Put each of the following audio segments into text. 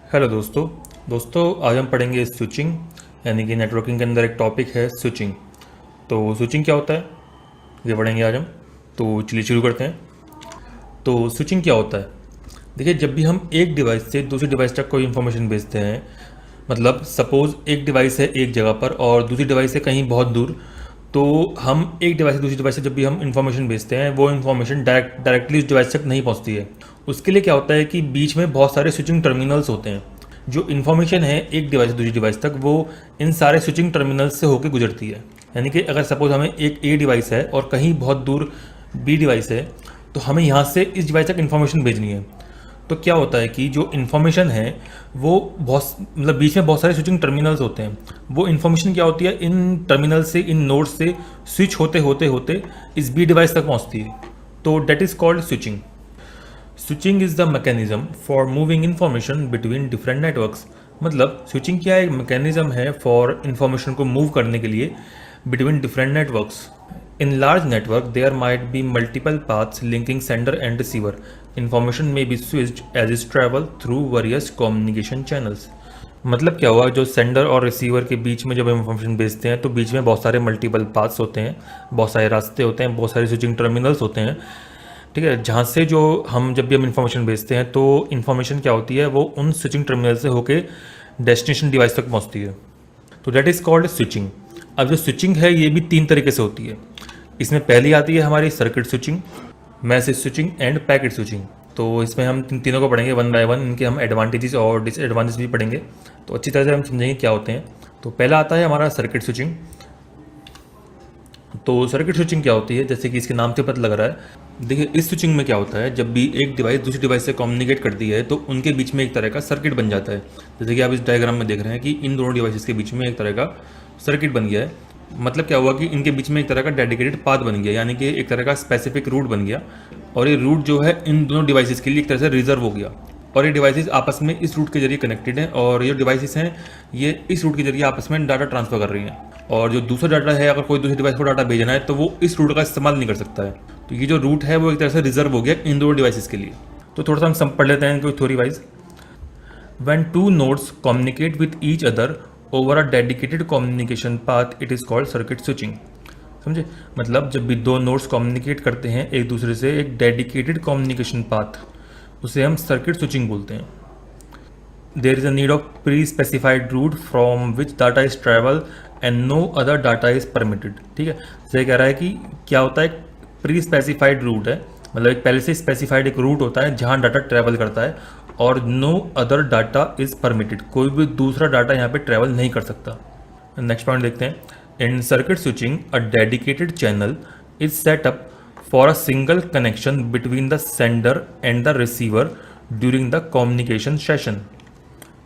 Hello दोस्तों आज हम पढ़ेंगे स्विचिंग यानी कि नेटवर्किंग के अंदर एक टॉपिक है स्विचिंग। तो स्विचिंग क्या होता है ये पढ़ेंगे आज हम। तो चलिए शुरू करते हैं। तो स्विचिंग क्या होता है, देखिए जब भी हम एक डिवाइस से दूसरी डिवाइस तक कोई इन्फॉर्मेशन भेजते हैं, मतलब सपोज़ एक डिवाइस है एक जगह पर और दूसरी डिवाइस है कहीं बहुत दूर, तो हम एक डिवाइस से दूसरी डिवाइस से जब भी हम इन्फॉर्मेशन भेजते हैं वो इन्फॉर्मेशन डायरेक्टली उस डिवाइस तक नहीं पहुंचती है। उसके लिए क्या होता है कि बीच में बहुत सारे स्विचिंग टर्मिनल्स होते हैं। जो इन्फॉर्मेशन है एक डिवाइस से दूसरी डिवाइस तक वो इन सारे स्विचिंग टर्मिनल्स से होकर गुजरती है। यानी कि अगर सपोज हमें एक ए डिवाइस है और कहीं बहुत दूर बी डिवाइस है, तो हमें यहाँ से इस डिवाइस तक इन्फॉर्मेशन भेजनी है। तो क्या होता है कि जो इन्फॉर्मेशन है वो बहुत मतलब बीच में बहुत सारे स्विचिंग टर्मिनल्स होते हैं। वो इन्फॉर्मेशन क्या होती है, इन टर्मिनल से इन नोड्स से स्विच होते होते होते इस बी डिवाइस तक पहुंचती है। तो that is called switching. Switching is the mechanism for moving information between different networks. मतलब स्विचिंग क्या एक मैकेनिज्म है फॉर इंफॉर्मेशन को मूव करने के लिए between different networks. In large network, there might be multiple paths linking sender and receiver. Information may be switched as it travel through various communication channels. मतलब क्या हुआ, जो सेंडर और रिसीवर के बीच में जब हम इंफॉर्मेशन भेजते हैं तो बीच में बहुत सारे मल्टीपल पाथ्स होते हैं, बहुत सारे रास्ते होते हैं, बहुत सारे स्विचिंग टर्मिनल्स होते हैं। ठीक है, जहाँ से जो हम जब भी हम इंफॉर्मेशन भेजते हैं तो इंफॉर्मेशन क्या होती है वो उन स्विचिंग टर्मिनल से होके डेस्टिनेशन डिवाइस तक पहुँचती है। तो डेट इज़ कॉल्ड स्विचिंग। अब जो स्विचिंग है ये भी तीन तरीके से होती है। इसमें पहली आती है हमारी circuit switching, message switching end packet switching. तो इसमें हम तीनों को पढ़ेंगे वन बाय वन, इनके हम एडवांटेजेस और डिसएडवांटेज भी पढ़ेंगे, तो अच्छी तरह से हम समझेंगे क्या होते हैं। तो पहला आता है हमारा सर्किट स्विचिंग। तो सर्किट स्विचिंग क्या होती है, जैसे कि इसके नाम से पता लग रहा है। देखिए इस स्विचिंग में क्या होता है, जब भी एक डिवाइस दूसरी डिवाइस से कम्युनिकेट करती है तो उनके बीच में एक तरह का सर्किट बन जाता है। जैसे कि आप इस डायग्राम में देख रहे हैं कि इन दोनों डिवाइसेस के बीच में एक तरह का सर्किट बन गया है। मतलब क्या हुआ कि इनके बीच में एक तरह का डेडिकेटेड पाथ बन गया, यानी कि एक तरह का स्पेसिफिक रूट बन गया। और ये रूट जो है इन दोनों डिवाइसेस के लिए एक तरह से रिजर्व हो गया। और ये डिवाइसेस आपस में इस रूट के जरिए कनेक्टेड हैं और ये डिवाइसेस हैं ये इस रूट के जरिए आपस में डाटा ट्रांसफर कर रही हैं। और जो दूसरा डाटा है, अगर कोई दूसरी डिवाइस को डाटा भेजना है तो वो इस रूट का इस्तेमाल नहीं कर सकता है। तो ये जो रूट है वो एक तरह से रिजर्व हो गया इन दोनों डिवाइसेस के लिए। तो थोड़ा सा हम पढ़ लेते हैं इनको theory wise. When two nodes communicate with each other over a dedicated communication path, it is called circuit switching. समझे, मतलब जब भी दो नोड्स कम्युनिकेट करते हैं एक दूसरे से एक डेडिकेटेड कम्युनिकेशन पाथ, उसे हम सर्किट स्विचिंग बोलते हैं। There is a need of pre specified route from which data is travel and no other data is permitted. ठीक है, जैसे कह रहा है कि क्या होता है, प्री स्पेसिफाइड रूट है, मतलब एक पहले से स्पेसिफाइड एक रूट होता है जहाँ डाटा ट्रैवल करता है और no other data is permitted, कोई भी दूसरा डाटा यहाँ पे ट्रैवल नहीं कर सकता। नेक्स्ट पॉइंट देखते हैं। In circuit switching a dedicated channel is set up for a single connection between the sender and the receiver during the communication session.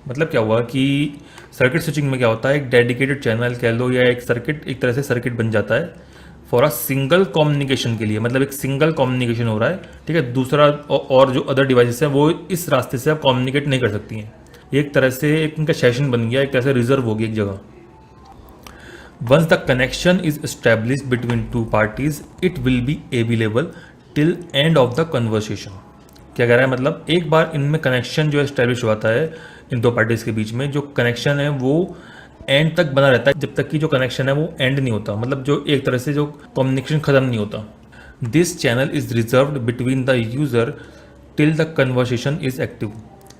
मतलब क्या हुआ कि सर्किट स्विचिंग में क्या होता है, एक डेडिकेटेड चैनल कह लो या एक सर्किट, एक तरह से सर्किट बन जाता है फॉर अ सिंगल कम्युनिकेशन के लिए। मतलब एक सिंगल कम्युनिकेशन हो रहा है, ठीक है, दूसरा और जो अदर डिवाइसेस हैं वो इस रास्ते से अब कम्युनिकेट नहीं कर सकती हैं। एक तरह से एक इनका सेशन बन गया, एक तरह से रिजर्व हो गई एक जगह। Once the connection is establish between two parties it will be available till end of the conversation. क्या कह रहा है, मतलब एक बार इनमें कनेक्शन जो एस्टेब्लिश हुआ है इन दो पार्टीज के बीच में, जो कनेक्शन है वो एंड तक बना रहता है जब तक कि जो कनेक्शन है वो एंड नहीं होता, मतलब जो एक तरह से जो कम्युनिकेशन खत्म नहीं होता। This channel is reserved between the user till the conversation is active.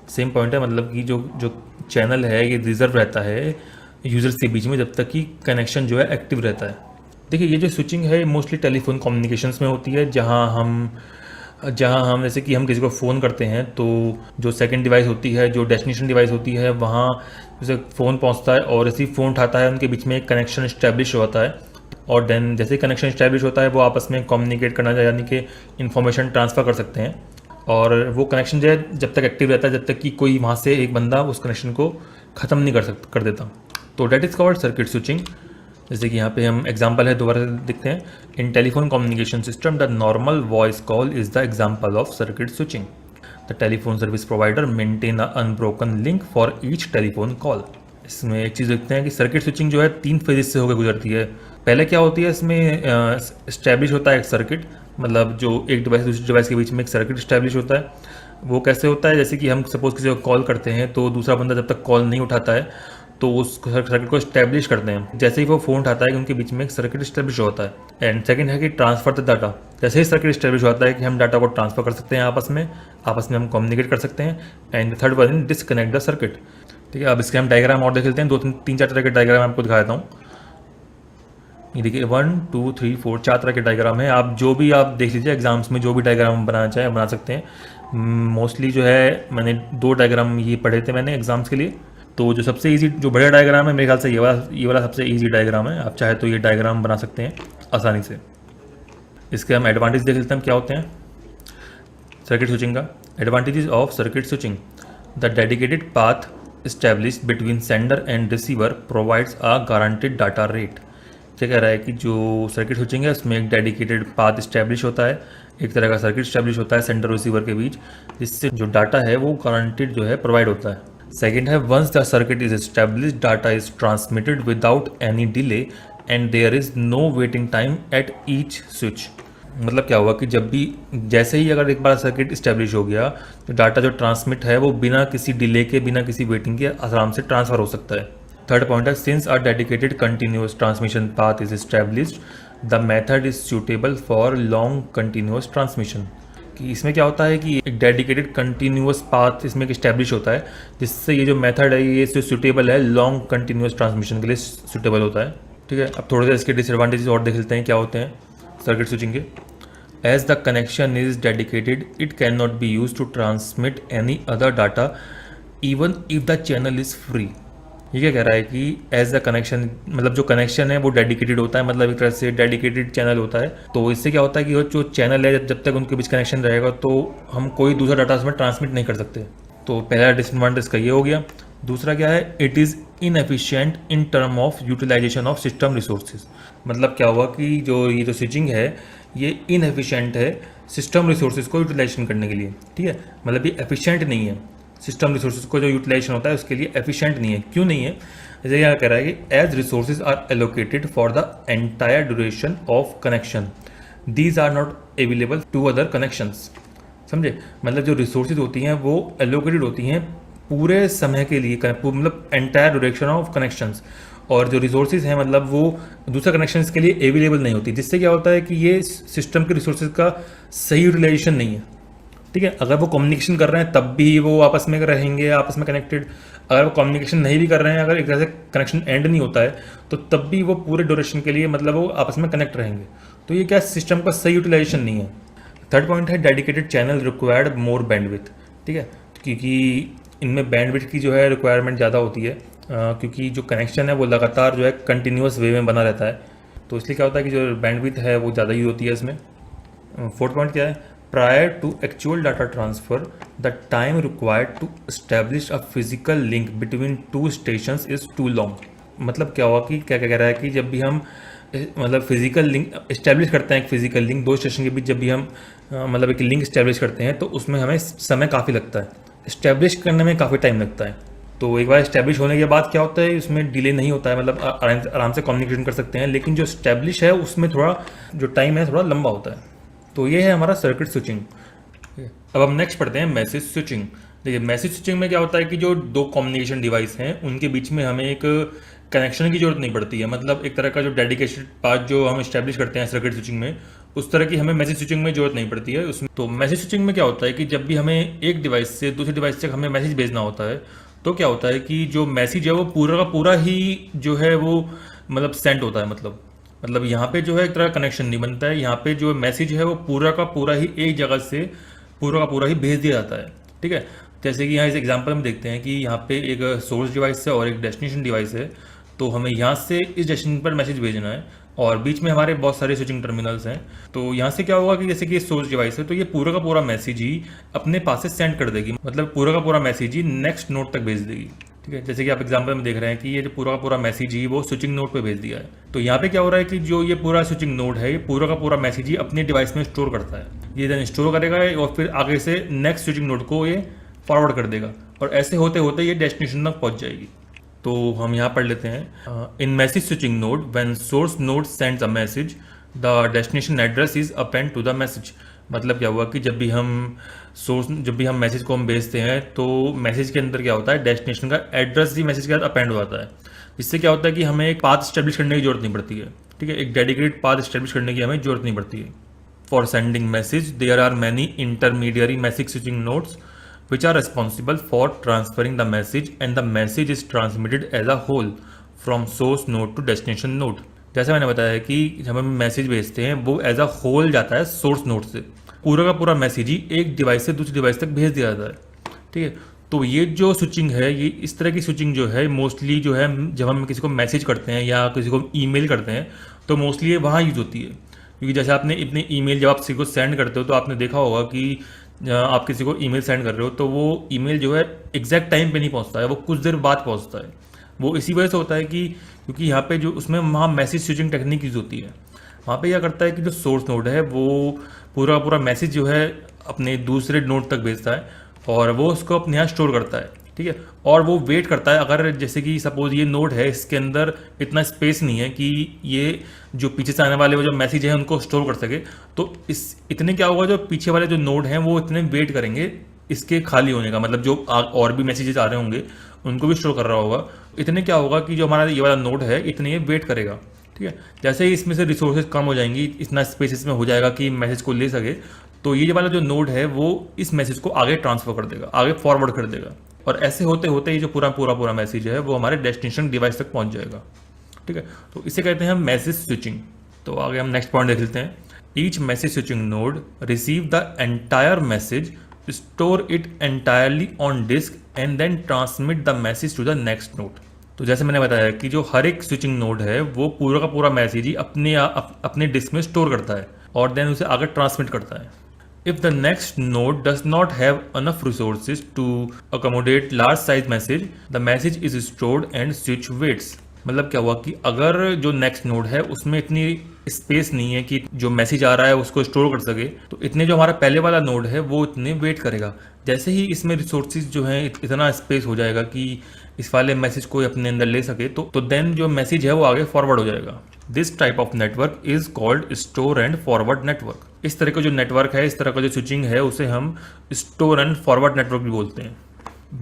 Same point है, मतलब कि जो जो चैनल है ये रिजर्व रहता है यूजर्स के बीच में जब तक कि कनेक्शन जो है एक्टिव रहता है। देखिए ये जो स्विचिंग है मोस्टली टेलीफोन कम्युनिकेशंस में होती है, जहाँ हम जैसे कि हम किसी को फ़ोन करते हैं तो जो सेकंड डिवाइस होती है, जो डेस्टिनेशन डिवाइस होती है, वहाँ जैसे फ़ोन पहुँचता है और रिसीव फ़ोन उठाता है, उनके बीच में एक कनेक्शन इस्टेब्लिश होता है। और देन जैसे ही कनेक्शन इस्टेब्लिश होता है वो आपस में कम्युनिकेट करना यानी कि इन्फॉर्मेशन ट्रांसफ़र कर सकते हैं। और वो कनेक्शन जो है जब तक एक्टिव रहता है जब तक कि कोई वहाँ से एक बंदा उस कनेक्शन को ख़त्म नहीं कर देता। तो that is called circuit switching. जैसे कि यहाँ पे हम एग्जांपल है, दोबारा देखते हैं। इन telephone communication system the normal voice call is the example of circuit switching. The telephone service provider maintain a unbroken link for each telephone call. इसमें एक चीज़ देखते हैं कि सर्किट स्विचिंग जो है 3 फेजेस से होकर गुजरती है। पहले क्या होती है, इसमें इस्टेब्लिश होता है एक सर्किट, मतलब जो एक डिवाइस दूसरी डिवाइस के बीच में एक सर्किट इस्टेब्लिश होता है। वो कैसे होता है, जैसे कि हम सपोज किसी को कॉल करते हैं तो दूसरा बंदा जब तक कॉल नहीं उठाता है तो उस सर्किट को इस्टेब्लिश करते हैं। जैसे ही वो फ़ोन उठाता है कि उनके बीच में एक सर्किट इस्टेब्लिश होता है। एंड सेकंड है कि ट्रांसफर द डाटा। जैसे ही सर्किट इस्टेब्लिश होता है कि हम डाटा को ट्रांसफर कर सकते हैं आपस में हम कम्युनिकेट कर सकते हैं। And third one disconnect the circuit. ठीक है, अब इसके हम डायग्राम और देख लेते हैं, 2 3 4 तरह के डायग्राम आपको दिखा देता हूँ। ये देखिए 1 2 3 4 4 तरह के डायग्राम है। आप जो भी आप देख लीजिए, एग्जाम्स में जो भी डायग्राम बनाना चाहे बना सकते हैं। मोस्टली जो है मैंने 2 डायग्राम ये पढ़े थे मैंने एग्जाम्स के लिए। तो जो सबसे इजी जो बढ़िया डायग्राम है मेरे ख्याल से ये वाला सबसे इजी डायग्राम है। आप चाहे तो ये डायग्राम बना सकते हैं आसानी से। इसके हम एडवांटेज देख लेते हैं क्या होते हैं सर्किट स्विचिंग का। Advantages of circuit switching: the dedicated path established between sender and receiver provides a guaranteed data rate। क्या कह रहा है कि जो सर्किट स्विचिंग है उसमें एक डेडिकेटेड पाथ इस्टेब्लिश होता है, एक तरह का सर्किट इस्टेब्लिश होता है सेंडर और रिसीवर के बीच, जिससे जो डाटा है वो गारंटेड जो है प्रोवाइड होता है। सेकेंड है once the circuit is establish data is transmitted without any delay and there is no waiting time at each switch. मतलब क्या हुआ कि जब भी जैसे ही अगर एक बार सर्किट इस्टेब्लिश हो गया तो डाटा जो ट्रांसमिट है वो बिना किसी डिले के बिना किसी वेटिंग के आराम से ट्रांसफर हो सकता है। थर्ड पॉइंट है since a dedicated continuous transmission path is established the method is suitable for long continuous transmission. कि इसमें क्या होता है कि एक डेडिकेटेड कंटिन्यूअस पाथ इसमें इस्टेब्लिश होता है, जिससे ये जो मेथड है ये सूटेबल है लॉन्ग कंटिन्यूअस ट्रांसमिशन के लिए सूटेबल होता है। ठीक है, अब थोड़े से इसके डिसएडवांटेजेस और देख लेते हैं क्या होते हैं सर्किट स्विचिंग के। As the connection is dedicated, it cannot be used to transmit any other data, even if the channel is free। ये क्या कह रहा है कि एज द कनेक्शन मतलब जो कनेक्शन है वो डेडिकेटेड होता है, मतलब एक तरह से डेडिकेटेड चैनल होता है। तो इससे क्या होता है कि वो जो चैनल है जब तक उनके बीच कनेक्शन रहेगा तो हम कोई दूसरा डाटा उसमें ट्रांसमिट नहीं कर सकते। तो पहला डिसएडवांटेज का ये हो गया। दूसरा क्या है, it is inefficient in term of utilisation of system resources. मतलब क्या हुआ कि ये जो स्विचिंग है ये इनएफिशिएंट है सिस्टम रिसोर्सेज को यूटिलाइजेशन करने के लिए। ठीक है, मतलब ये एफिशिएंट नहीं है, सिस्टम रिसोर्सेज को जो यूटिलाइजेशन होता है उसके लिए एफिशिएंट नहीं है। क्यों नहीं है, जैसे यहाँ कह रहा है कि as resources are allocated for the entire duration of connection these are not available to other connections. समझे, मतलब जो रिसोर्सेज होती हैं वो एलोकेटेड होती हैं पूरे समय के लिए, मतलब एंटायर ड्यूरेशन ऑफ कनेक्शंस, और जो रिसोर्सेज हैं मतलब वो दूसरे कनेक्शंस के लिए अवेलेबल नहीं होती, जिससे क्या होता है कि ये सिस्टम के रिसोर्सेज का सही यूटिलाइजेशन नहीं है। ठीक है, अगर वो कम्युनिकेशन कर रहे हैं तब भी वो आपस में रहेंगे, आपस में कनेक्टेड। अगर वो कम्युनिकेशन नहीं भी कर रहे हैं, अगर एक तरह से कनेक्शन एंड नहीं होता है तो तब भी वो पूरे ड्यूरेशन के लिए मतलब वो आपस में कनेक्ट रहेंगे। तो ये क्या सिस्टम का सही यूटिलाइजेशन नहीं है। थर्ड पॉइंट है डेडिकेटेड चैनल रिक्वायर्ड मोर बैंडविथ। ठीक है, क्योंकि इनमें बैंडविथ की जो है रिक्वायरमेंट ज़्यादा होती है, क्योंकि जो कनेक्शन है वो लगातार जो है कंटिन्यूस वे में बना रहता है, तो इसलिए क्या होता है कि जो बैंडविथ है वो ज़्यादा यूज होती है इसमें। फोर्थ पॉइंट क्या है, prior to actual data transfer the time required to establish a physical link between two stations is too long. मतलब क्या हुआ कि क्या कह रहा है कि जब भी हम मतलब फिजिकल लिंक इस्टेब्लिश करते हैं, एक फिजिकल लिंक दो स्टेशन के बीच जब भी हम मतलब एक लिंक इस्टेब्लिश करते हैं तो उसमें हमें समय काफ़ी लगता है, इस्टेब्लिश करने में काफ़ी टाइम लगता है। तो एक बार इस्टेब्लिश होने के बाद क्या होता है, उसमें डिले नहीं होता है, मतलब आराम से कम्युनिकेशन कर सकते हैं। लेकिन जो इस्टेब्लिश है उसमें थोड़ा जो टाइम है थोड़ा लंबा होता है। तो ये है हमारा सर्किट स्विचिंग। अब हम नेक्स्ट पढ़ते हैं मैसेज स्विचिंग। देखिए मैसेज स्विचिंग में क्या होता है कि जो दो कम्युनिकेशन डिवाइस हैं उनके बीच में हमें एक कनेक्शन की जरूरत नहीं पड़ती है, मतलब एक तरह का जो डेडिकेटेड पाथ जो हम इस्टेब्लिश करते हैं सर्किट स्विचिंग में, उस तरह की हमें मैसेज स्विचिंग में जरूरत नहीं पड़ती है उसमें। तो मैसेज स्विचिंग में क्या होता है कि जब भी हमें एक डिवाइस से दूसरे डिवाइस तक हमें मैसेज भेजना होता है तो क्या होता है कि जो मैसेज है वो पूरा का पूरा ही जो है वो मतलब सेंड होता है, मतलब यहाँ पे जो है एक तरह का कनेक्शन नहीं बनता है, यहाँ पे जो मैसेज है वो पूरा का पूरा ही एक जगह से पूरा का पूरा ही भेज दिया जाता है। ठीक है, जैसे कि यहाँ इस एग्जांपल में देखते हैं कि यहाँ पे एक सोर्स डिवाइस है और एक डेस्टिनेशन डिवाइस है, तो हमें यहाँ से इस डेस्टिनेशन पर मैसेज भेजना है और बीच में हमारे बहुत सारे स्विचिंग टर्मिनल्स हैं। तो यहाँ से क्या होगा कि जैसे कि सोर्स डिवाइस है तो ये पूरा का पूरा मैसेज ही अपने पास से सेंड कर देगी, मतलब पूरा का पूरा मैसेज ही नेक्स्ट नोड तक भेज देगी। ठीक है, जैसे कि आप एग्जांपल में देख रहे हैं कि ये जो पूरा का पूरा मैसेज ही वो स्विचिंग नोड पे भेज दिया है। तो यहाँ पे क्या हो रहा है कि जो ये पूरा स्विचिंग नोड है ये पूरा का पूरा मैसेज ही अपने डिवाइस में स्टोर करता है, ये देन स्टोर करेगा और फिर आगे से नेक्स्ट स्विचिंग नोड को ये फॉरवर्ड कर देगा और ऐसे होते होते ये डेस्टिनेशन तक पहुंच जाएगी। तो हम यहाँ पढ़ लेते हैं, in message switching node when source node sends a message the destination address is append to the message. मतलब क्या हुआ कि जब भी हम सोर्स जब भी हम मैसेज को हम भेजते हैं तो मैसेज के अंदर क्या होता है, डेस्टिनेशन का एड्रेस भी मैसेज के साथ अपेंड हो जाता है, जिससे क्या होता है कि हमें एक पाथ स्टेब्लिश करने की जरूरत नहीं पड़ती है। ठीक है, एक डेडिकेटेड पाथ स्टेब्लिश करने की हमें जरूरत नहीं पड़ती है। For sending message there are many intermediary message switching nodes which are responsible for transferring the message and the message is transmitted as a whole from source node to destination node। जैसे मैंने बताया कि जब हम message भेजते हैं वो as a whole जाता है सोर्स नोड से, पूरा का पूरा मैसेज ही एक डिवाइस से दूसरी डिवाइस तक भेज दिया जाता है। ठीक है, तो ये जो स्विचिंग है, ये इस तरह की स्विचिंग जो है मोस्टली जो है जब हम किसी को मैसेज करते हैं या किसी को ईमेल करते हैं तो मोस्टली ये वहाँ यूज होती है। क्योंकि जैसे आपने अपने ईमेल जब आप किसी को सेंड करते हो तो आपने देखा होगा कि आप किसी को ईमेल सेंड कर रहे हो तो वो ईमेल जो है एग्जैक्ट टाइम पे नहीं पहुंचता है, वो कुछ देर बाद पहुंचता है। वो इसी वजह से होता है कि क्योंकि यहाँ पे जो उसमें वहाँ मैसेज स्विचिंग टेक्निक यूज होती है। वहाँ पे क्या करता है कि जो सोर्स नोड है वो पूरा पूरा मैसेज जो है अपने दूसरे नोड तक भेजता है और वो उसको अपने यहाँ स्टोर करता है। ठीक है, और वो वेट करता है, अगर जैसे कि सपोज ये नोड है, इसके अंदर इतना स्पेस नहीं है कि ये जो पीछे से आने वाले वो जो मैसेज है उनको स्टोर कर सके, तो इस इतने क्या होगा, जो पीछे वाले जो नोड हैं वो इतने वेट करेंगे इसके खाली होने का, मतलब जो और भी मैसेजेस आ रहे होंगे उनको भी स्टोर कर रहा होगा। इतने क्या होगा कि जो हमारा ये वाला नोड है इतने ये वेट करेगा। ठीक है, जैसे ही इसमें से रिसोर्सेज कम हो जाएंगी, इतना स्पेस इसमें हो जाएगा कि मैसेज को ले सके, तो ये वाला जो नोड है वो इस मैसेज को आगे ट्रांसफर कर देगा, आगे फॉरवर्ड कर देगा, और ऐसे होते होते ये जो पूरा मैसेज है वो हमारे डेस्टिनेशन डिवाइस तक पहुंच जाएगा। ठीक है, तो इसे कहते हैं हम मैसेज स्विचिंग। तो आगे हम नेक्स्ट पॉइंट देख लेते हैं। Each message switching node receive the entire message, store it entirely on disk and then transmit the message to the next node. तो जैसे मैंने बताया कि जो हर एक स्विचिंग नोड है वो पूरा का पूरा मैसेज ही अपने डिस्क में स्टोर करता है और देन उसे आगे ट्रांसमिट करता है। If the next node does not have enough resources to accommodate large size message, the message is stored and switch waits। मतलब क्या हुआ कि अगर जो नेक्स्ट नोड है उसमें इतनी स्पेस नहीं है कि जो मैसेज आ रहा है उसको स्टोर कर सके, तो इतने जो हमारा पहले वाला नोड है वो इतने वेट करेगा। जैसे ही इसमें रिसोर्सेज जो है इतना स्पेस हो जाएगा कि इस वाले मैसेज को अपने अंदर ले सके, तो देन जो मैसेज है वो आगे फॉरवर्ड हो जाएगा। This type of network is called store and forward network. इस तरह का जो नेटवर्क है, इस तरह का जो स्विचिंग है, उसे हम स्टोर एंड फॉरवर्ड नेटवर्क भी बोलते हैं।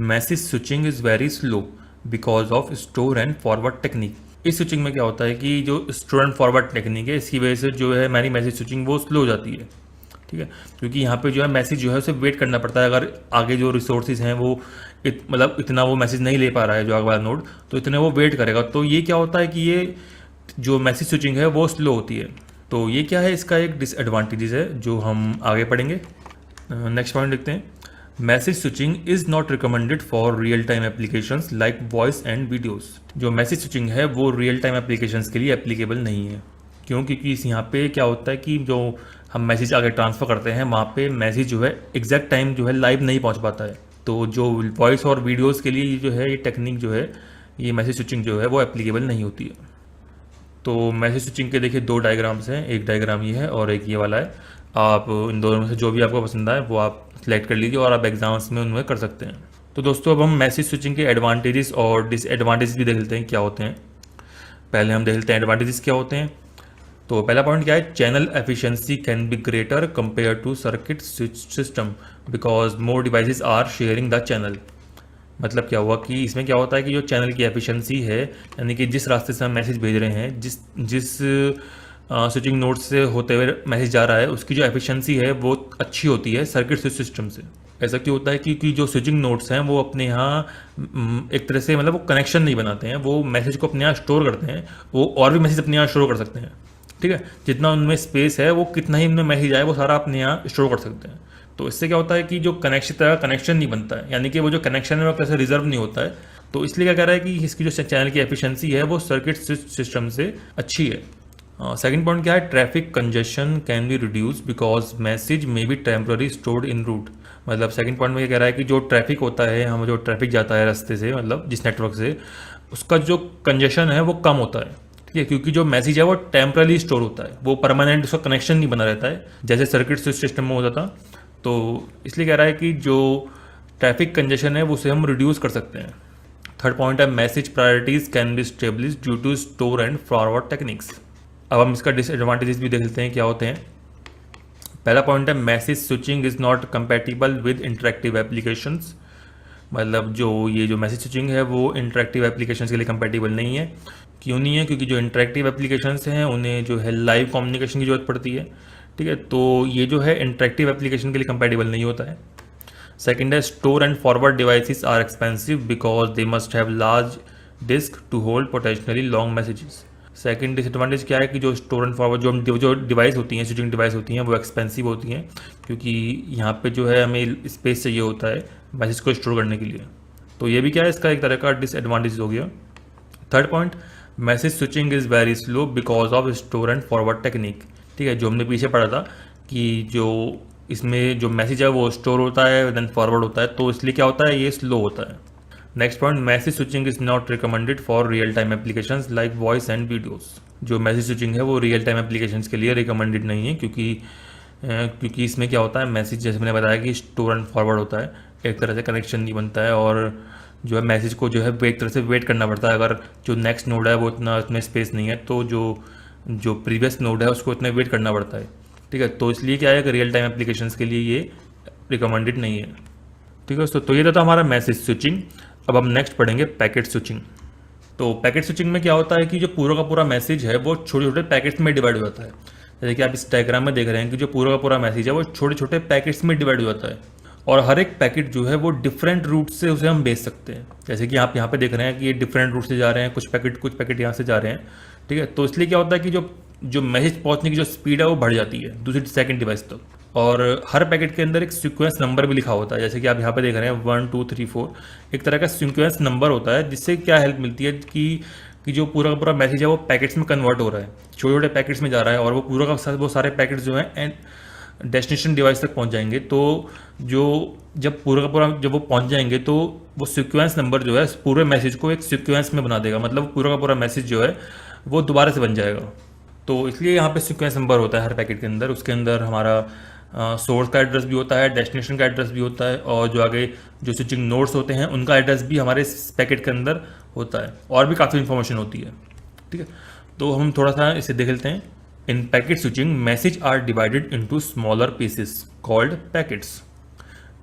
Message switching is very slow because of store and forward technique. इस स्विचिंग में क्या होता है कि जो स्टोर एंड फॉरवर्ड टेक्निक है इसकी वजह से जो है हमारी मैसेज स्विचिंग वो स्लो हो जाती है। ठीक है, क्योंकि यहाँ पे जो है मैसेज जो है उसे वेट करना पड़ता है। अगर आगे जो रिसोर्सेज हैं वो मतलब इतना वो मैसेज नहीं ले पा रहा है जो आगे वाला नोड, तो इतने वो वेट करेगा। तो ये क्या होता है कि ये जो मैसेज स्विचिंग है वो स्लो होती है। तो ये क्या है, इसका एक डिसएडवांटेजेस है जो हम आगे पढ़ेंगे। नेक्स्ट पॉइंट देखते हैं। Message switching is not recommended for real time applications like voice and videos. जो मैसेज स्विचिंग है वो रियल टाइम एप्लीकेशंस के लिए एप्लीकेबल नहीं है। क्यों? क्योंकि यहाँ पे क्या होता है कि जो हम मैसेज आगे ट्रांसफर करते हैं वहाँ पे मैसेज जो है एग्जैक्ट टाइम जो है लाइव नहीं पहुँच पाता है। तो जो वॉइस और वीडियोस के लिए जो है ये टेक्निक जो है, ये मैसेज स्विचिंग जो है वो एप्लीकेबल नहीं होती है। तो मैसेज स्विचिंग के देखिए दो डायग्राम्स हैं, एक डायग्राम ये है और एक ये वाला है। आप इन दोनों में से जो भी आपको पसंद आए वो आप सेलेक्ट कर लीजिए और आप एग्जाम्स में उनमें कर सकते हैं। तो दोस्तों अब हम मैसेज स्विचिंग के एडवांटेजेस और डिसएडवांटेजेस भी देख लेते हैं क्या होते हैं। पहले हम देख लेते हैं एडवांटेजेस क्या होते हैं। तो पहला पॉइंट क्या है, channel efficiency can be greater compare to circuit switch system because more devices are sharing the channel. मतलब क्या हुआ कि इसमें क्या होता है कि जो चैनल की एफिशिएंसी है, यानी कि जिस रास्ते से हम मैसेज भेज रहे हैं, जिस स्विचिंग नोड से होते हुए मैसेज जा रहा है, उसकी जो एफिशिएंसी है वो अच्छी होती है सर्किट स्विच सिस्टम से। ऐसा क्यों होता है? क्योंकि जो स्विचिंग नोड्स हैं वो अपने यहाँ एक तरह से मतलब वो कनेक्शन नहीं बनाते हैं, वो मैसेज को अपने यहाँ स्टोर करते हैं, वो और भी मैसेज अपने यहाँ स्टोर कर सकते हैं। ठीक है, जितना उनमें स्पेस है वो कितना ही उनमें मैसेज आए वो सारा अपने यहाँ स्टोर कर सकते हैं। तो इससे क्या होता है कि जो कनेक्शन नहीं बनता है, यानी कि वो जो कनेक्शन है वो कैसे रिजर्व नहीं होता है। तो इसलिए क्या कह रहा है कि इसकी जो चैनल की एफिशिएंसी है वो सर्किट सिस्टम से अच्छी है। सेकंड पॉइंट क्या है, traffic congestion can be reduce because message may be temporary stored in route. मतलब सेकंड पॉइंट में क्या कह रहा है कि जो ट्रैफिक होता है, हम जो ट्रैफिक जाता है रास्ते से, मतलब जिस नेटवर्क से, उसका जो कंजेशन है वो कम होता है। ठीक है, क्योंकि जो मैसेज है वो टेम्पररी स्टोर होता है, वो परमानेंट उसका कनेक्शन नहीं बना रहता है जैसे सर्किट सिस्टम में होता था। तो इसलिए कह रहा है कि जो ट्रैफिक कंजेशन है उसे हम रिड्यूस कर सकते हैं। थर्ड पॉइंट है, message priorities can be establish due to store and forward techniques. अब हम इसका डिसएडवांटेजेस भी देख लेते हैं क्या होते हैं। पहला पॉइंट है message switching is not compatible with interactive applications. मतलब जो मैसेज स्विचिंग है वो इंटरेक्टिव एप्लीकेशंस के लिए कंपैटिबल नहीं है। क्यों नहीं है? क्योंकि जो इंटरेक्टिव एप्लीकेशंस हैं उन्हें जो है लाइव कम्युनिकेशन की ज़रूरत पड़ती है। ठीक है, तो ये जो है इंटरेक्टिव एप्लीकेशन के लिए कंपैटिबल नहीं होता है। सेकंड है store and forward devices are expensive because they must have large disk to hold potentially long messages. Second disadvantage क्या है कि जो स्टोर एंड फॉरवर्ड जो डिवाइस होती हैं, स्विचिंग डिवाइस होती हैं, वो एक्सपेंसिव होती हैं, क्योंकि यहाँ पे जो है हमें स्पेस चाहिए होता है मैसेज को स्टोर करने के लिए। तो ये भी क्या है, इसका एक तरह का डिसएडवांटेज हो गया। Third point, message switching is very slow because of store and forward technique. ठीक है, जो हमने पीछे पढ़ा था कि जो इसमें जो मैसेज है वो स्टोर होता है देन फॉरवर्ड होता है, तो इसलिए क्या होता है, ये स्लो होता है। Next point, message switching is not recommended for real time applications like voice and videos. जो मैसेज स्विचिंग है वो रियल टाइम एप्लीकेशंस के लिए रिकमेंडेड नहीं है, क्योंकि इसमें क्या होता है, मैसेज जैसे मैंने बताया कि स्टोर एंड फॉरवर्ड होता है, एक तरह से कनेक्शन नहीं बनता है, और जो है मैसेज को जो है एक तरह से वेट करना पड़ता है। अगर जो नेक्स्ट नोड है वो इतना उसमें स्पेस नहीं है, तो जो प्रीवियस नोड है उसको इतना वेट करना पड़ता है। ठीक है, तो इसलिए क्या है कि रियल टाइम एप्लीकेशंस के लिए ये रिकमेंडेड नहीं है। ठीक है, तो ये था हमारा मैसेज स्विचिंग। अब हम नेक्स्ट पढ़ेंगे पैकेट स्विचिंग। तो पैकेट स्विचिंग में क्या होता है कि जो पूरा का पूरा मैसेज है वो छोटे छोटे पैकेट्स में डिवाइड हो जाता है। जैसे कि आप इस डायग्राम में देख रहे हैं कि जो पूरा का पूरा मैसेज है वो छोटे छोटे पैकेट्स में डिवाइड हो जाता है, और हर एक पैकेट जो है वो डिफरेंट रूट से उसे हम भेज सकते हैं। जैसे कि आप यहाँ पे देख रहे हैं कि ये डिफरेंट रूट से जा रहे हैं, कुछ पैकेट यहाँ से जा रहे हैं। ठीक है, तो इसलिए क्या होता है कि जो मैसेज पहुंचने की जो स्पीड है वो बढ़ जाती है दूसरी सेकंड डिवाइस तक, और हर पैकेट के अंदर एक सीक्वेंस नंबर भी लिखा होता है। जैसे कि आप यहाँ पे देख रहे हैं 1 2 3 4, एक तरह का सीक्वेंस नंबर होता है, जिससे क्या हेल्प मिलती है कि जो पूरा का पूरा मैसेज है वो पैकेट्स में कन्वर्ट हो रहा है, छोटे छोटे पैकेट्स में जा रहा है, और वो पूरा का वो सारे पैकेट्स जो हैं डेस्टिनेशन डिवाइस तक पहुंच जाएंगे। तो जब पूरा का पूरा जब वो पहुंच जाएंगे तो वो सीक्वेंस नंबर जो है पूरे मैसेज को एक सीक्वेंस में बना देगा, मतलब पूरा का पूरा मैसेज जो है वो दोबारा से बन जाएगा। तो इसलिए यहाँ पे सीक्वेंस नंबर होता है हर पैकेट के अंदर। उसके अंदर हमारा सोर्स का एड्रेस भी होता है, डेस्टिनेशन का एड्रेस भी होता है, और जो आगे जो स्विचिंग नोड्स होते हैं उनका एड्रेस भी हमारे पैकेट के अंदर होता है, और भी काफ़ी इन्फॉर्मेशन होती है। ठीक है, तो हम थोड़ा सा इसे देख लेते हैं। In packet switching message are divided into smaller pieces called packets.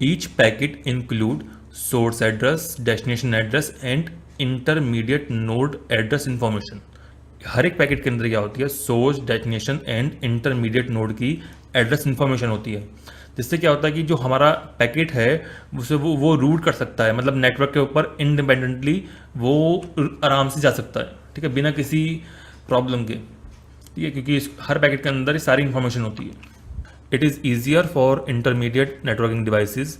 Each packet include source address, destination address and intermediate node address information. हर एक पैकेट के अंदर क्या होती है, source, destination and intermediate node की एड्रेस इन्फॉर्मेशन होती है, जिससे क्या होता है कि जो हमारा पैकेट है उसे वो रूट कर सकता है, मतलब नेटवर्क के ऊपर इंडिपेंडेंटली वो आराम से जा सकता है। ठीक है, बिना किसी प्रॉब्लम के। ठीक है, क्योंकि हर पैकेट के अंदर सारी इन्फॉर्मेशन होती है। It is easier for intermediate networking devices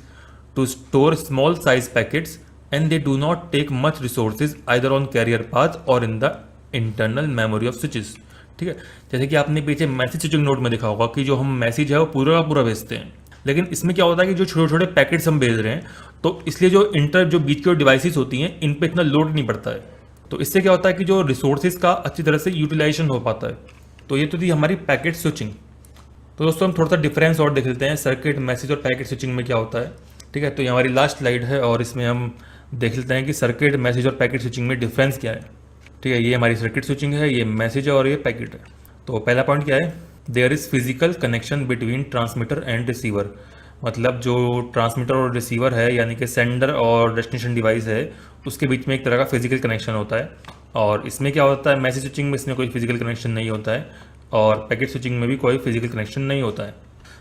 to store small size packets and they do not take much resources either on carrier path और in the internal memory of switches. ठीक है, जैसे कि आपने पीछे मैसेज स्विचिंग नोट में देखा होगा कि जो हम मैसेज है वो पूरा का पूरा भेजते हैं, लेकिन इसमें क्या होता है कि जो छोटे छोटे पैकेट्स हम भेज रहे हैं, तो इसलिए जो बीच की डिवाइसेस होती हैं इन पे इतना लोड नहीं पड़ता है, तो इससे क्या होता है कि जो रिसोर्सेज का अच्छी तरह से यूटिलाइजेशन हो पाता है। तो ये तो थी हमारी पैकेट स्विचिंग। तो दोस्तों हम थोड़ा सा डिफरेंस और देख लेते हैं सर्किट, मैसेज और पैकेट स्विचिंग में क्या होता है। ठीक है, तो ये हमारी लास्ट स्लाइड है, और इसमें हम देख लेते हैं कि सर्किट, मैसेज और पैकेट स्विचिंग में डिफरेंस क्या है। ठीक है, ये हमारी सर्किट स्विचिंग है, ये मैसेज है और ये पैकेट है। तो पहला पॉइंट क्या है, there is physical connection between transmitter and receiver. मतलब जो ट्रांसमीटर और रिसीवर है, यानी कि सेंडर और डेस्टिनेशन डिवाइस है, उसके बीच में एक तरह का फिजिकल कनेक्शन होता है। और इसमें क्या होता है, मैसेज स्विचिंग में इसमें कोई फिजिकल कनेक्शन नहीं होता है, और पैकेट स्विचिंग में भी कोई फिजिकल कनेक्शन नहीं होता है।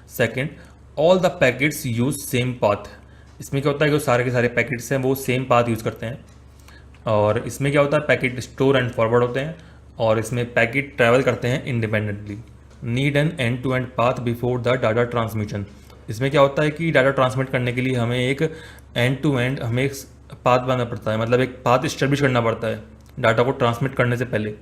Second, all the packets use same path. इसमें क्या होता है कि सारे के सारे पैकेट्स हैं वो सेम पाथ यूज़ करते हैं। और इसमें क्या होता है, पैकेट स्टोर एंड फॉरवर्ड होते हैं, और इसमें पैकेट ट्रैवल करते हैं independently. Need an end to end path before the data transmission. इसमें क्या होता है कि डाटा ट्रांसमिट करने के लिए हमें एक एंड टू एंड हमें एक पाथ बनाना पड़ता है, मतलब एक पाथ इस्टेब्लिश करना पड़ता है डाटा को ट्रांसमिट करने से पहले।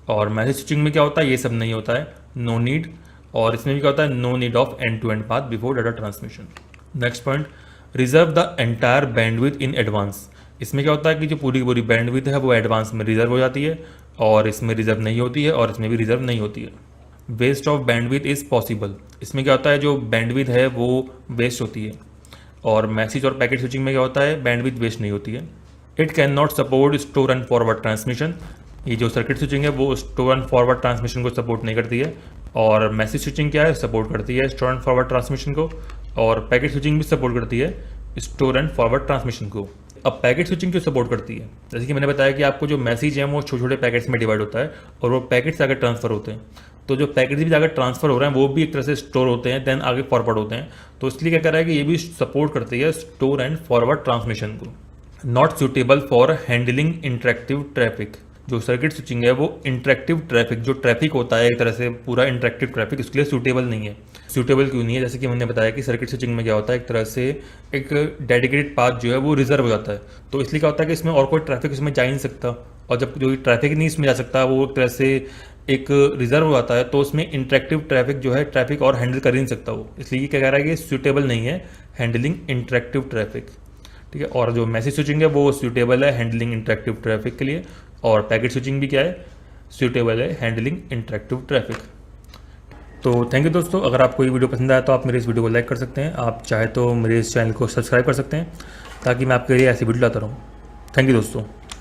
और मैसेज स्विचिंग में क्या होता है, ये सब नहीं होता है, नो नीड। और इसमें भी क्या होता है, no need of end to end path before data transmission. Next point, reserve the entire bandwidth in advance. इसमें क्या होता है कि जो पूरी की पूरी बैंडविड्थ है वो एडवांस में रिजर्व हो जाती है, और इसमें रिजर्व नहीं होती है, और इसमें भी रिजर्व नहीं होती है। Waste of bandwidth is possible. इसमें क्या होता है, जो बैंडविड्थ है वो वेस्ट होती है। और मैसेज और पैकेट स्विचिंग में क्या होता है, बैंडविड्थ वेस्ट नहीं होती है। It can not support store and forward transmission. ये जो सर्किट स्विचिंग है वो स्टोर एंड फॉरवर्ड ट्रांसमिशन को सपोर्ट नहीं करती है, और मैसेज स्विचिंग क्या है, सपोर्ट करती है स्टोर एंड फॉरवर्ड ट्रांसमिशन को, और पैकेट स्विचिंग भी सपोर्ट करती है स्टोर एंड फॉरवर्ड ट्रांसमिशन को। अब पैकेट स्विचिंग क्यों सपोर्ट करती है? जैसे कि मैंने बताया कि आपको जो मैसेज है वो छोटे छोटे पैकेट्स में डिवाइड होता है और वो पैकेट्स आगे ट्रांसफर होते हैं। तो जो पैकेट्स भी आगे ट्रांसफर हो रहे हैं वो भी एक तरह से स्टोर होते हैं, देन आगे फॉरवर्ड होते हैं। तो इसलिए क्या कर रहा है कि ये भी सपोर्ट करती है स्टोर एंड फॉरवर्ड ट्रांसमिशन को। Not suitable for handling interactive traffic. जो सर्किट स्विचिंग है वो इंटरेक्टिव ट्रैफिक, जो ट्रैफिक होता है एक तरह से पूरा इंटरेक्टिव ट्रैफिक, उसके लिए सूटेबल नहीं है। सूटेबल क्यों नहीं है? जैसे कि मैंने बताया कि सर्किट स्विचिंग में क्या होता है, एक तरह से एक डेडिकेटेड पाथ जो है वो रिजर्व हो जाता है। तो इसलिए क्या होता है कि इसमें और कोई ट्रैफिक इसमें जा ही नहीं सकता, और जब जो ट्रैफिक नहीं इसमें जा सकता वो एक तरह से एक रिजर्व हो जाता है, तो उसमें इंटरेक्टिव ट्रैफिक जो है ट्रैफिक और हैंडल कर ही नहीं सकता वो। इसलिए क्या कह रहा है कि सूटेबल नहीं है हैंडलिंग इंटरेक्टिव ट्रैफिक, ठीक है। और जो मैसेज स्विचिंग है वो सूटेबल है हैंडलिंग इंटरेक्टिव ट्रैफिक के लिए, और पैकेट स्विचिंग भी क्या है, सूटेबल है हैंडलिंग इंटरेक्टिव ट्रैफिक। तो थैंक यू दोस्तों, अगर आपको ये वीडियो पसंद आया तो आप मेरे इस वीडियो को लाइक कर सकते हैं, आप चाहे तो मेरे इस चैनल को सब्सक्राइब कर सकते हैं ताकि मैं आपके लिए ऐसी वीडियो लाता रहूँ। थैंक यू दोस्तों।